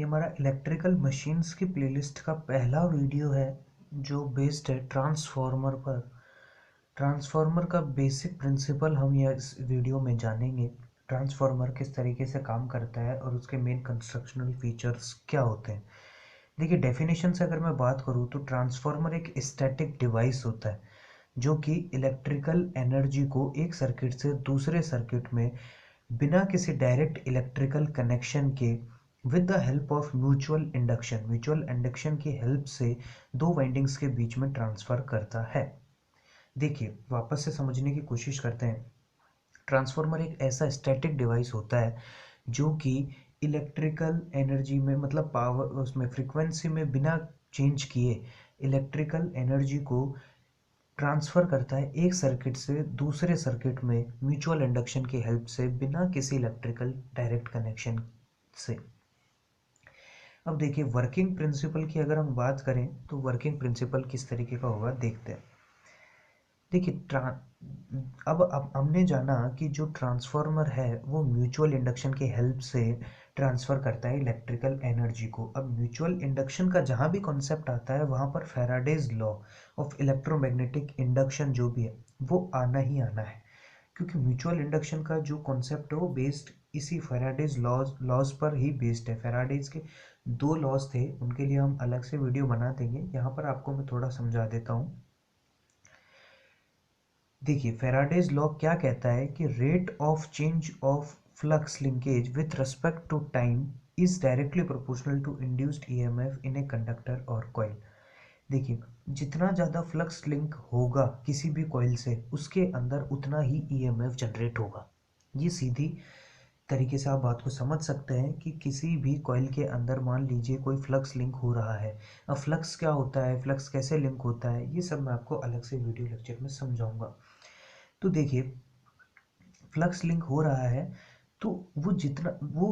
ये हमारा electrical machines की प्लेलिस्ट का पहला वीडियो है जो बेस्ड है ट्रांसफॉर्मर पर। ट्रांसफॉर्मर का बेसिक प्रिंसिपल हम यह इस वीडियो में जानेंगे। ट्रांसफॉर्मर किस तरीके से काम करता है और उसके मेन कंस्ट्रक्शनल फीचर्स क्या होते हैं। देखिए, डेफिनेशन से अगर मैं बात करूँ तो ट्रांसफॉर्मर एक स्टैटिक डिवाइस होता है जो कि इलेक्ट्रिकल एनर्जी को एक सर्किट से दूसरे सर्किट में बिना किसी डायरेक्ट इलेक्ट्रिकल कनेक्शन के with the help of mutual induction की हेल्प से दो वाइंडिंग्स के बीच में ट्रांसफर करता है। देखिए, वापस से समझने की कोशिश करते हैं। ट्रांसफॉर्मर एक ऐसा स्टैटिक डिवाइस होता है जो कि इलेक्ट्रिकल एनर्जी में मतलब पावर उसमें फ्रीक्वेंसी में बिना चेंज किए इलेक्ट्रिकल एनर्जी को ट्रांसफर करता है एक सर्किट से दूसरे सर्किट में म्यूचुअल इंडक्शन की हेल्प से बिना किसी इलेक्ट्रिकल डायरेक्ट कनेक्शन से। अब देखिए, वर्किंग प्रिंसिपल की अगर हम बात करें तो वर्किंग प्रिंसिपल किस तरीके का होगा देखते हैं। देखिए, अब हमने जाना कि जो ट्रांसफार्मर है वो म्यूचुअल इंडक्शन की हेल्प से ट्रांसफ़र करता है इलेक्ट्रिकल एनर्जी को। अब म्यूचुअल इंडक्शन का जहाँ भी कॉन्सेप्ट आता है वहाँ पर Faraday's law of electromagnetic induction जो भी है वो आना ही आना है, क्योंकि म्यूचुअल इंडक्शन का जो कॉन्सेप्ट है वो बेस्ड इसी फैराडेज लॉज पर ही बेस्ड है। फैराडेज के दो लॉज थे, उनके लिए हम अलग से वीडियो बना देंगे। यहाँ पर आपको मैं थोड़ा समझा देता हूँ। देखिए, फैराडेज लॉ क्या कहता है कि rate of change of flux linkage with respect to time is directly proportional to induced EMF in a conductor और कॉइल। देखिए, जितना ज़्यादा फ्लक्स लिंक होगा किसी भी कॉइल से उसके अंदर उतना ही ईएमएफ जनरेट होगा। ये सीधी तरीके से आप बात को समझ सकते हैं कि किसी भी कॉइल के अंदर मान लीजिए कोई फ्लक्स लिंक हो रहा है। अब फ्लक्स क्या होता है, फ्लक्स कैसे लिंक होता है, ये सब मैं आपको अलग से वीडियो लेक्चर में समझाऊंगा। तो देखिए, फ्लक्स लिंक हो रहा है तो वो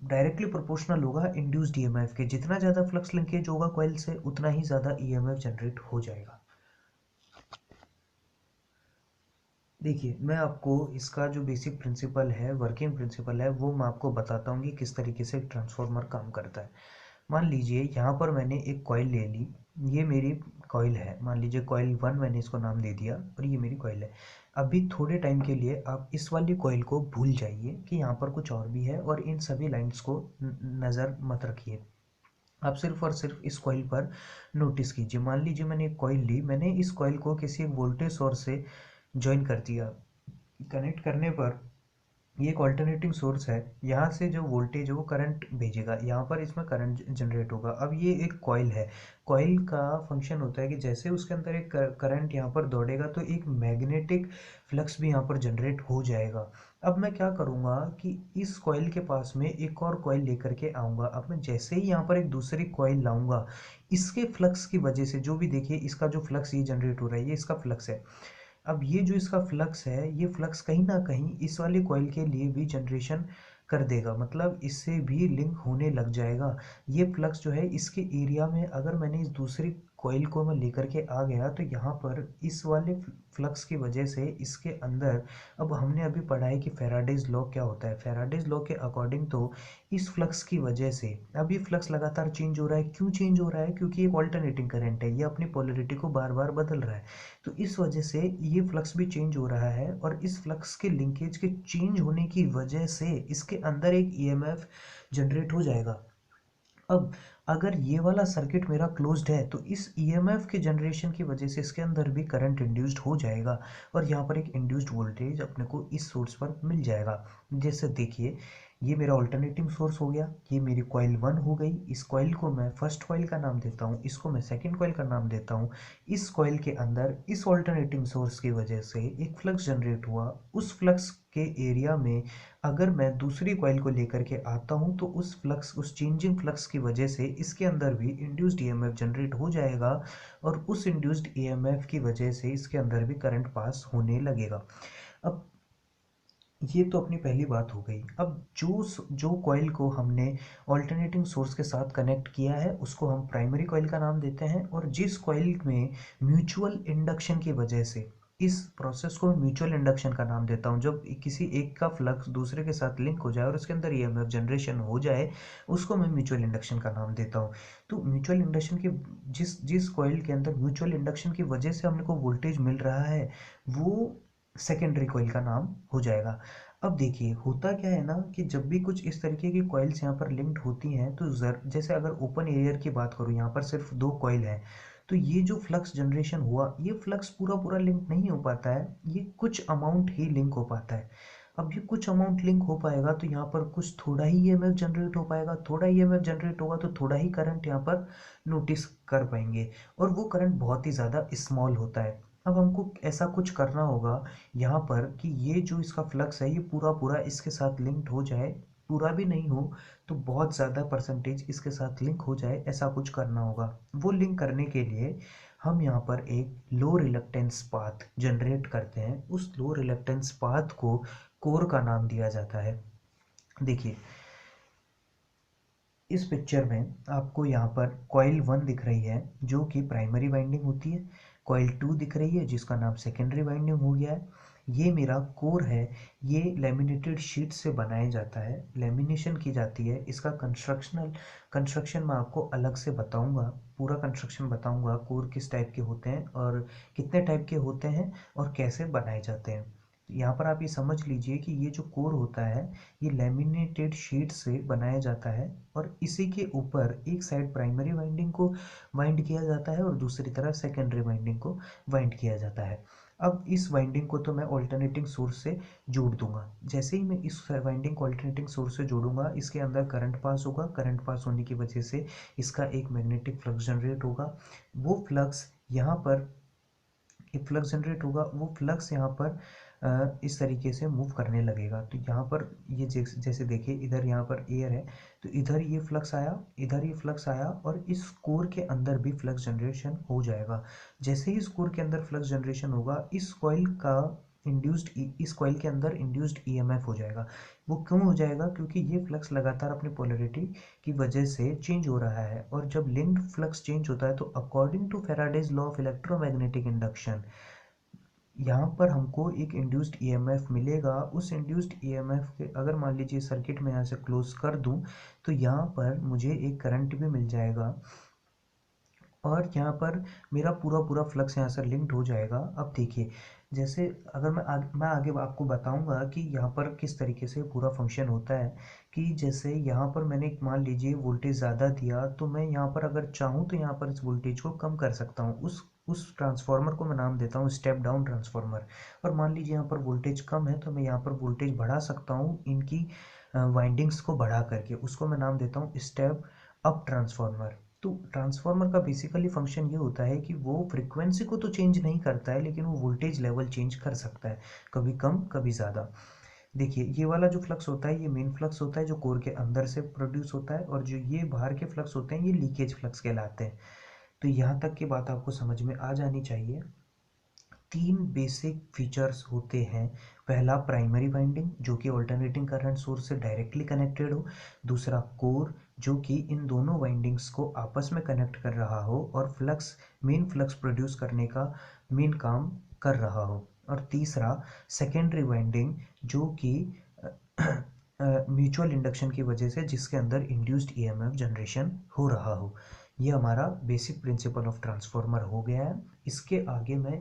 डायरेक्टली प्रोपोर्शनल होगा इंड्यूस्ड ईएमएफ के। जितना ज़्यादा फ्लक्स लिंकेज होगा कॉइल से उतना ही ज़्यादा ईएमएफ जनरेट हो जाएगा। देखिए, मैं आपको इसका जो बेसिक प्रिंसिपल है, वर्किंग प्रिंसिपल है, वो मैं आपको बताता हूँ कि किस तरीके से ट्रांसफार्मर काम करता है। मान लीजिए यहाँ पर मैंने एक कॉइल ले ली, ये मेरी कॉइल है। मान लीजिए कॉइल 1 मैंने इसको नाम दे दिया और ये मेरी कॉइल है। अभी थोड़े टाइम के लिए आप इस वाली कॉइल को भूल जाइए कि यहाँ पर कुछ और भी है और इन सभी लाइन्स को नज़र मत रखिए। आप सिर्फ और सिर्फ इस कॉइल पर नोटिस कीजिए। मान लीजिए मैंने एक कॉइल ली, मैंने इस कॉइल को किसी एक वोल्टेज सोर्स से जॉइन कर दिया। कनेक्ट करने पर ये एक ऑल्टरनेटिंग सोर्स है, यहाँ से जो वोल्टेज है वो करंट भेजेगा, यहाँ पर इसमें करंट जनरेट होगा। अब ये एक कॉइल है। कॉइल का फंक्शन होता है कि जैसे उसके अंदर एक करंट यहाँ पर दौड़ेगा तो एक मैग्नेटिक फ्लक्स भी यहाँ पर जनरेट हो जाएगा। अब मैं क्या करूँगा कि इस कॉइल के पास में एक और कॉइल लेकर के आऊँगा। अब मैं जैसे ही यहाँ पर एक दूसरी कॉइल लाऊंगा, इसके फ्लक्स की वजह से जो भी, देखिए इसका जो फ्लक्स ये जनरेट हो रहा है ये इसका फ्लक्स है। अब ये जो इसका फ्लक्स है, ये फ्लक्स कहीं ना कहीं इस वाले कॉइल के लिए भी जनरेशन कर देगा, मतलब इससे भी लिंक होने लग जाएगा। ये फ्लक्स जो है इसके एरिया में अगर मैंने इस दूसरी कॉइल को मैं लेकर के आ गया तो यहाँ पर इस वाले फ्लक्स की वजह से इसके अंदर, अब हमने अभी पढ़ा है कि फैराडेज लॉ क्या होता है। फैराडेज लॉ के अकॉर्डिंग तो इस फ्लक्स की वजह से अब ये फ्लक्स लगातार चेंज हो रहा है। क्यों चेंज हो रहा है? क्योंकि एक ऑल्टरनेटिंग करंट है, ये अपनी पोलरिटी को बार बार बदल रहा है। तो इस वजह से ये फ्लक्स भी चेंज हो रहा है और इस फ्लक्स के लिंकेज के चेंज होने की वजह से इसके अंदर एक ईएमएफ जनरेट हो जाएगा। अब अगर ये वाला सर्किट मेरा क्लोज्ड है तो इस ईएमएफ के जनरेशन की वजह से इसके अंदर भी करंट इंड्यूस्ड हो जाएगा और यहाँ पर एक इंड्यूस्ड वोल्टेज अपने को इस सोर्स पर मिल जाएगा। जैसे देखिए, ये मेरा ऑल्टरनेटिंग सोर्स हो गया, ये मेरी कॉइल 1 हो गई। इस कॉइल को मैं फर्स्ट कॉइल का नाम देता हूँ, इसको मैं सेकंड कॉइल का नाम देता हूँ। इस कॉइल के अंदर इस ऑल्टरनेटिंग सोर्स की वजह से एक फ्लक्स जनरेट हुआ। उस फ्लक्स के एरिया में अगर मैं दूसरी कॉइल को लेकर के आता हूं तो उस चेंजिंग फ्लक्स की वजह से इसके अंदर भी इंड्यूस्ड ईएमएफ जनरेट हो जाएगा और उस इंड्यूस्ड ईएमएफ की वजह से इसके अंदर भी करंट पास होने लगेगा। अब ये तो अपनी पहली बात हो गई। अब जो कॉइल को हमने ऑल्टरनेटिंग सोर्स के साथ कनेक्ट किया है उसको हम प्राइमरी कॉइल का नाम देते हैं, और जिस कॉइल में म्यूचुअल इंडक्शन की वजह से इस प्रोसेस को म्यूचुअल इंडक्शन का नाम देता हूँ। जब किसी एक का फ्लक्स दूसरे के साथ लिंक हो जाए और उसके अंदर ईएमएफ जनरेशन हो जाए, उसको मैं म्यूचुअल इंडक्शन का नाम देता हूँ। तो म्यूचुअल इंडक्शन की जिस जिस कॉइल के अंदर म्यूचुअल इंडक्शन की वजह से हमने को वोल्टेज मिल रहा है, वो सेकेंडरी कॉइल का नाम हो जाएगा। अब देखिए होता क्या है ना कि जब भी कुछ इस तरीके की कॉइल्स यहाँ पर लिंक्ड होती हैं तो जैसे अगर ओपन एयर की बात करूँ, यहाँ पर सिर्फ दो कॉइल हैं, तो ये जो फ्लक्स जनरेशन हुआ, ये फ्लक्स पूरा पूरा लिंक नहीं हो पाता है, ये कुछ अमाउंट ही लिंक हो पाता है। अब ये कुछ अमाउंट लिंक हो पाएगा तो यहाँ पर कुछ थोड़ा ही ईएमएफ जनरेट हो पाएगा, थोड़ा ईएमएफ जनरेट होगा तो थोड़ा ही करंट यहाँ पर नोटिस कर पाएंगे, और वो करंट बहुत ही ज़्यादा स्मॉल होता है। अब हमको ऐसा कुछ करना होगा यहाँ पर कि ये जो इसका फ्लक्स है ये पूरा पूरा इसके साथ लिंक्ड हो जाए, पूरा भी नहीं हो तो बहुत ज़्यादा परसेंटेज इसके साथ लिंक हो जाए, ऐसा कुछ करना होगा। वो लिंक करने के लिए हम यहाँ पर एक लो रिलक्टेंस पाथ जनरेट करते हैं। उस लो रिलक्टेंस पाथ को कोर का नाम दिया जाता है। देखिए इस पिक्चर में आपको यहाँ पर कॉइल 1 दिख रही है जो कि प्राइमरी वाइंडिंग होती है, कॉइल 2 दिख रही है जिसका नाम सेकेंडरी वाइंडिंग हो गया है। ये मेरा कोर है, ये लेमिनेटेड शीट से बनाया जाता है, लेमिनेशन की जाती है। इसका कंस्ट्रक्शन मैं आपको अलग से बताऊंगा, पूरा कंस्ट्रक्शन बताऊंगा, कोर किस टाइप के होते हैं और कितने टाइप के होते हैं और कैसे बनाए जाते हैं। यहाँ पर आप ये समझ लीजिए कि ये जो कोर होता है ये लैमिनेटेड शीट से बनाया जाता है, और इसी के ऊपर एक साइड प्राइमरी वाइंडिंग को वाइंड किया जाता है और दूसरी तरफ सेकेंडरी वाइंडिंग को वाइंड किया जाता है। अब इस वाइंडिंग को तो मैं ऑल्टरनेटिंग सोर्स से जोड़ दूंगा। जैसे ही मैं इस वाइंडिंग को ऑल्टरनेटिंग सोर्स से जोड़ूंगा, इसके अंदर करंट पास होगा, करंट पास होने की वजह से इसका एक मैग्नेटिक फ्लक्स जनरेट होगा। वो फ्लक्स यहाँ पर एक फ्लक्स जनरेट होगा, वो फ्लक्स यहाँ पर इस तरीके से मूव करने लगेगा। तो यहाँ पर ये जैसे देखिए इधर यहाँ पर एयर है, तो इधर ये फ्लक्स आया, इधर ये फ्लक्स आया, और इस कोर के अंदर भी फ्लक्स जनरेशन हो जाएगा। जैसे ही इस कोर के अंदर फ्लक्स जनरेशन होगा, इस कॉइल के अंदर इंड्यूस्ड ईएमएफ हो जाएगा। वो क्यों हो जाएगा? क्योंकि ये फ्लक्स लगातार अपनी पोलैरिटी की वजह से चेंज हो रहा है, और जब लिंक्ड फ्लक्स चेंज होता है तो according to Faraday's law of electromagnetic induction यहाँ पर हमको एक इंड्यूस्ड ईएमएफ मिलेगा। उस इंड्यूस्ड ईएमएफ के अगर मान लीजिए सर्किट में यहाँ से क्लोज कर दूँ तो यहाँ पर मुझे एक करंट भी मिल जाएगा, और यहाँ पर मेरा पूरा पूरा फ्लक्स यहाँ से लिंक्ड हो जाएगा। अब देखिए जैसे अगर मैं आगे आपको बताऊंगा कि यहाँ पर किस तरीके से पूरा फंक्शन होता है, कि जैसे यहाँ पर मैंने मान लीजिए वोल्टेज ज़्यादा दिया, तो मैं यहाँ पर अगर चाहूँ तो यहाँ पर इस वोल्टेज को कम कर सकता हूँ। उस ट्रांसफार्मर को मैं नाम देता हूँ स्टेप डाउन ट्रांसफार्मर। और मान लीजिए यहाँ पर वोल्टेज कम है तो मैं यहाँ पर वोल्टेज बढ़ा सकता हूँ इनकी वाइंडिंग्स को बढ़ा करके, उसको मैं नाम देता हूँ स्टेप अप ट्रांसफार्मर। तो ट्रांसफार्मर का बेसिकली फंक्शन ये होता है कि वो फ्रीक्वेंसी को तो चेंज नहीं करता है, लेकिन वो वोल्टेज लेवल चेंज कर सकता है, कभी कम कभी ज़्यादा। देखिए ये वाला जो फ्लक्स होता है ये मेन फ्लक्स होता है जो कोर के अंदर से प्रोड्यूस होता है, और जो ये बाहर के फ्लक्स होते हैं ये लीकेज फ्लक्स कहलाते हैं। तो यहाँ तक की बात आपको समझ में आ जानी चाहिए। तीन बेसिक फीचर्स होते हैं। पहला प्राइमरी वाइंडिंग जो कि अल्टरनेटिंग करंट सोर्स से डायरेक्टली कनेक्टेड हो, दूसरा कोर जो कि इन दोनों वाइंडिंग्स को आपस में कनेक्ट कर रहा हो और मेन फ्लक्स प्रोड्यूस करने का मेन काम कर रहा हो, और तीसरा सेकेंडरी वाइंडिंग जो कि म्यूचुअल इंडक्शन की वजह से जिसके अंदर इंड्यूस्ड ईएमएफ जनरेशन हो रहा हो। ये हमारा बेसिक प्रिंसिपल ऑफ ट्रांसफार्मर हो गया है। इसके आगे मैं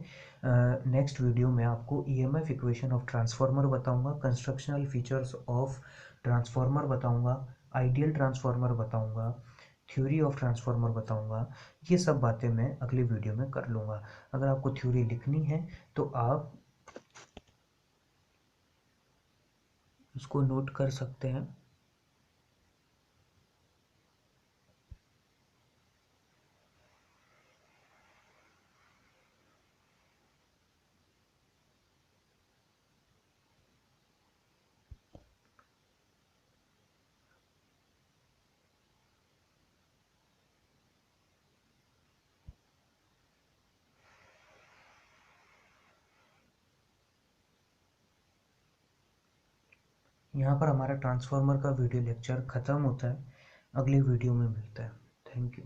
नेक्स्ट वीडियो में आपको ईएमएफ इक्वेशन ऑफ ट्रांसफार्मर बताऊंगा, कंस्ट्रक्शनल फीचर्स ऑफ ट्रांसफार्मर बताऊंगा, आइडियल ट्रांसफार्मर बताऊंगा, थ्योरी ऑफ ट्रांसफार्मर बताऊंगा। ये सब बातें मैं अगली वीडियो में कर लूँगा। अगर आपको थ्योरी लिखनी है तो आप उसको नोट कर सकते हैं। यहाँ पर हमारा ट्रांसफार्मर का वीडियो लेक्चर ख़त्म होता है, अगले वीडियो में मिलता है। Thank you.